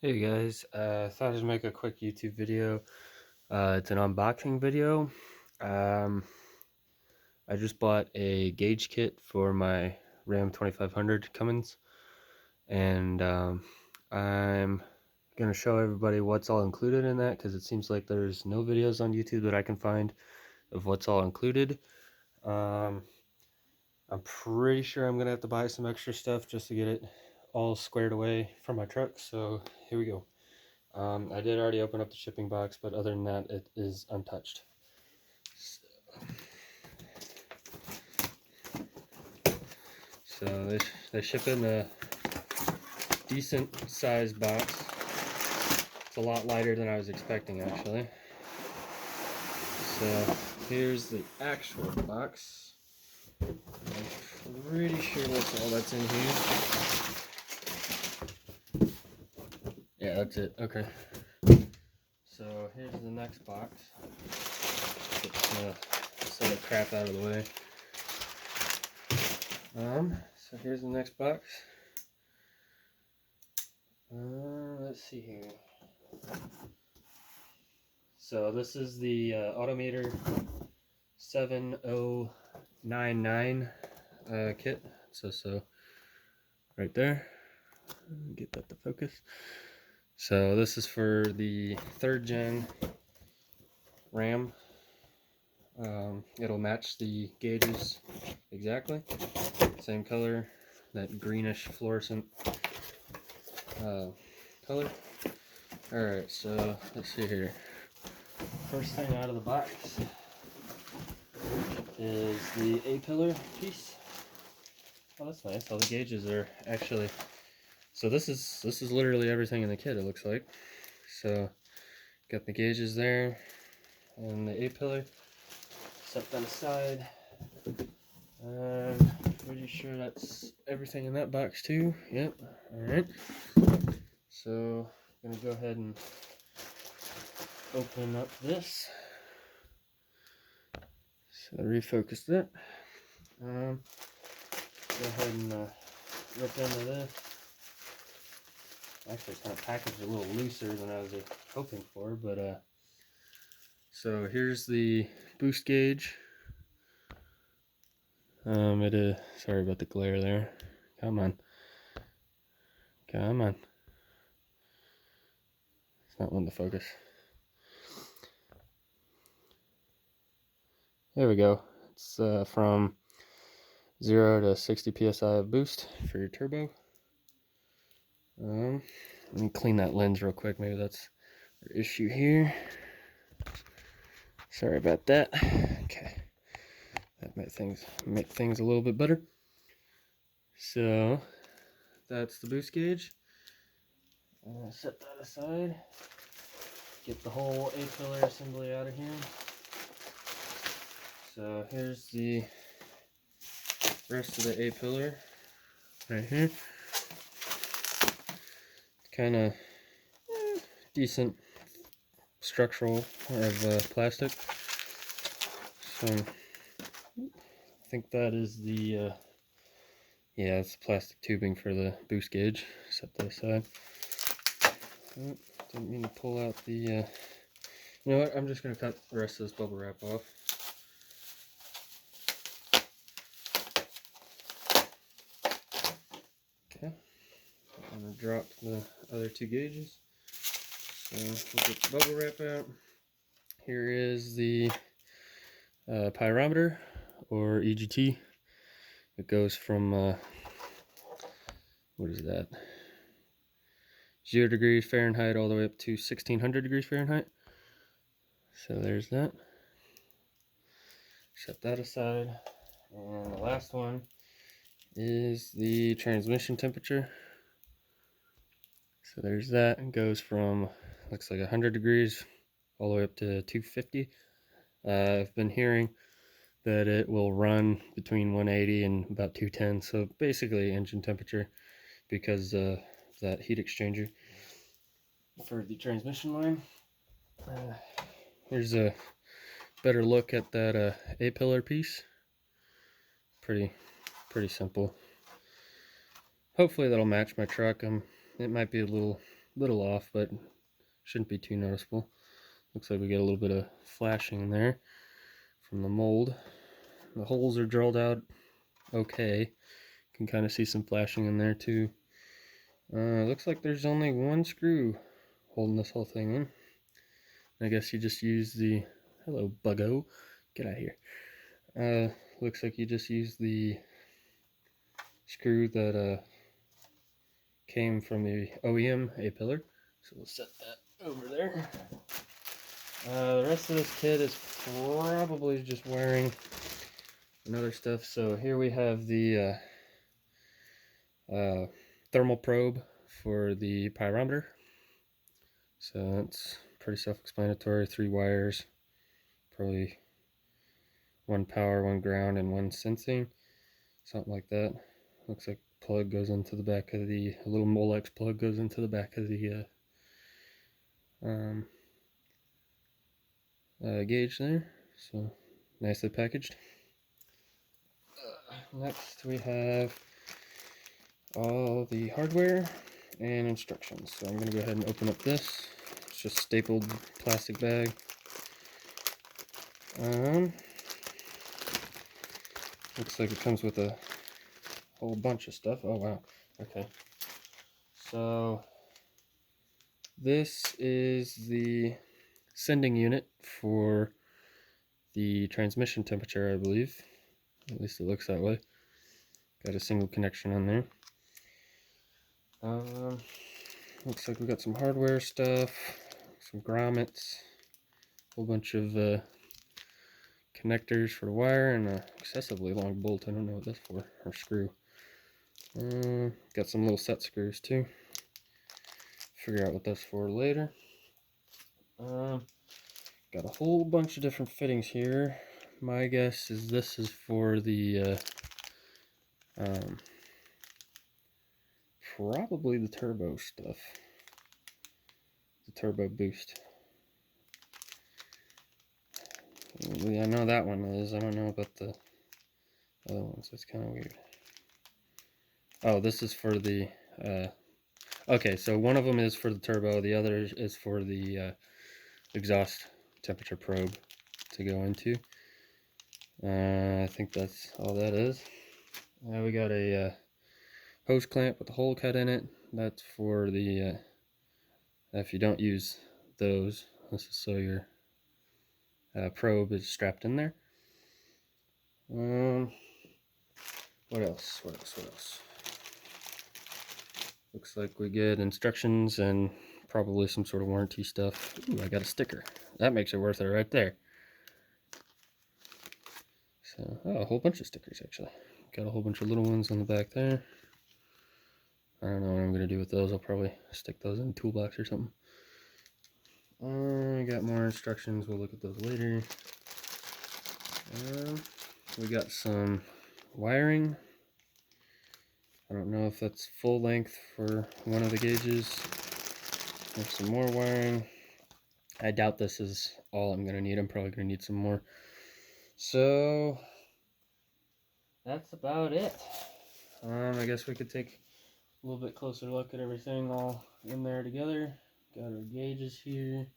Hey guys, thought I'd make a quick YouTube video. It's an unboxing video. Um, I just bought a gauge kit for my Ram 2500 Cummins, and I'm gonna show everybody what's all included in that because it seems like there's no videos on YouTube that I can find of what's all included. I'm pretty sure I'm gonna have to buy some extra stuff just to get it all squared away for my truck, so here we go. I did already open up the shipping box, but other than that, it is untouched. So they ship in a decent sized box. It's a lot lighter than I was expecting, actually. So here's the actual box. I'm pretty sure that's all that's in here. Yeah, that's it. Okay. So here's the next box. Just set the crap out of the way. So here's the next box. Let's see here. So this is the AutoMeter 7099 kit. So right there. Get that to focus. So this is for the 3rd gen Ram. It'll match the gauges exactly. Same color, that greenish fluorescent color. Alright, so let's see here. First thing out of the box is the A-pillar piece. Oh, that's nice. All the gauges are actually... So this is literally everything in the kit, it looks like. So, got the gauges there, and the A-pillar. Set that aside. Pretty sure that's everything in that box too. Yep. Alright. So, I'm gonna go ahead and open up this. So refocus that. Go ahead and rip into this. Actually, it's kind of packaged a little looser than I was hoping for, but so here's the boost gauge. It is. Sorry about the glare there. Come on. Come on. It's not wanting to focus. There we go. It's from 0 to 60 psi of boost for your turbo. Let me clean that lens real quick. Maybe that's our issue here. Sorry about that. Okay, that might make things a little bit better. So that's the boost gauge. Set that aside. Get the whole A-pillar assembly out of here. So here's the rest of the A-pillar right here. Kind of decent structural of plastic. So I think that is the yeah, it's plastic tubing for the boost gauge. Set that aside. Oh, didn't mean to pull out the you know what, I'm just going to cut the rest of this bubble wrap off. Okay, I'm going to drop the other 2 gauges. So we'll get the bubble wrap out. Here is the Pyrometer, or EGT. It goes from, what is that? 0 degrees Fahrenheit all the way up to 1600 degrees Fahrenheit. So there's that. Set that aside. And the last one is the transmission temperature. So there's that. It goes from, looks like 100 degrees all the way up to 250. I've been hearing that it will run between 180 and about 210. So basically engine temperature, because that heat exchanger for the transmission line. Here's a better look at that A-pillar piece. Pretty simple. Hopefully that'll match my truck. It might be a little little off, but shouldn't be too noticeable. Looks like we get a little bit of flashing there from the mold. The holes are drilled out okay. Can kind of see some flashing in there too. Looks like there's only one screw holding this whole thing in. I guess you just use the, hello buggo, get out of here. Looks like you just use the screw that came from the OEM A-pillar. So we'll set that over there. The rest of this kit is probably just wiring and other stuff. So here we have the thermal probe for the pyrometer. So that's pretty self-explanatory. 3 wires, probably 1 power, 1 ground, and 1 sensing, something like that. Looks like plug goes into the back of the, a little Molex plug goes into the back of the gauge there. So nicely packaged. Next we have all the hardware and instructions. So I'm going to go ahead and open up this. It's just stapled plastic bag. Looks like it comes with a whole bunch of stuff. Oh wow. Okay. So this is the sending unit for the transmission temperature, I believe. At least it looks that way. Got a single connection on there. Looks like we got some hardware stuff, some grommets, a whole bunch of connectors for the wire, and an excessively long bolt. I don't know what that's for, or screw. Got some little set screws too. Figure out what that's for later. Got a whole bunch of different fittings here. My guess is this is for the probably the turbo stuff, the turbo boost. I know that one is. I don't know about the other ones. That's kind of weird. Oh, this is for the okay, so one of them is for the turbo, the other is for the exhaust temperature probe to go into. I think that's all that is. We got a hose clamp with a hole cut in it. That's for the if you don't use those, this is so your probe is strapped in there. What else? What else? Looks like we get instructions and probably some sort of warranty stuff. Ooh, I got a sticker. That makes it worth it right there. So, oh, a whole bunch of stickers actually. Got a whole bunch of little ones on the back there. I don't know what I'm going to do with those. I'll probably stick those in a toolbox or something. Got more instructions. We'll look at those later. We got some wiring. I don't know if that's full length for one of the gauges. There's some more wiring. I doubt this is all I'm going to need. I'm probably going to need some more. So that's about it. I guess we could take a little bit closer look at everything all in there together. Got our gauges here.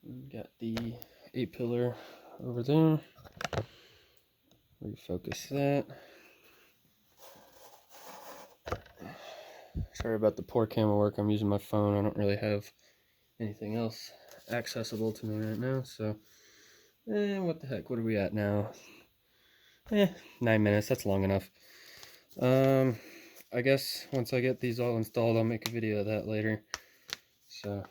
We got the 8-pillar over there. Refocus that. Sorry about the poor camera work. I'm using my phone. I don't really have anything else accessible to me right now. So, what the heck? What are we at now? 9 minutes. That's long enough. I guess once I get these all installed, I'll make a video of that later. So,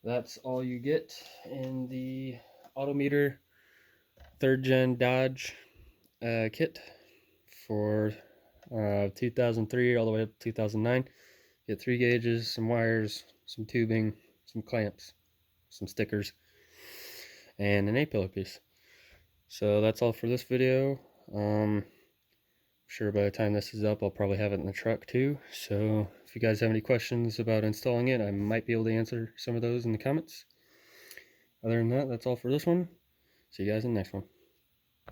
that's all you get in the AutoMeter 3rd Gen Dodge kit for 2003 all the way up to 2009. Get 3 gauges, some wires, some tubing, some clamps, some stickers, and an 8-pillar piece. So that's all for this video. I'm sure by the time this is up, I'll probably have it in the truck too. So if you guys have any questions about installing it, I might be able to answer some of those in the comments. Other than that, that's all for this one. See you guys in the next one.